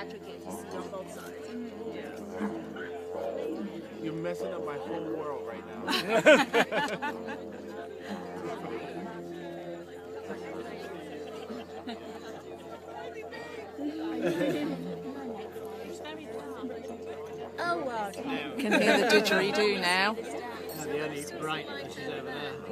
theatric you see on both sides. You're messing up my whole world right now. Oh, wow. Can hear the didgeridoo now. The only bright is over there.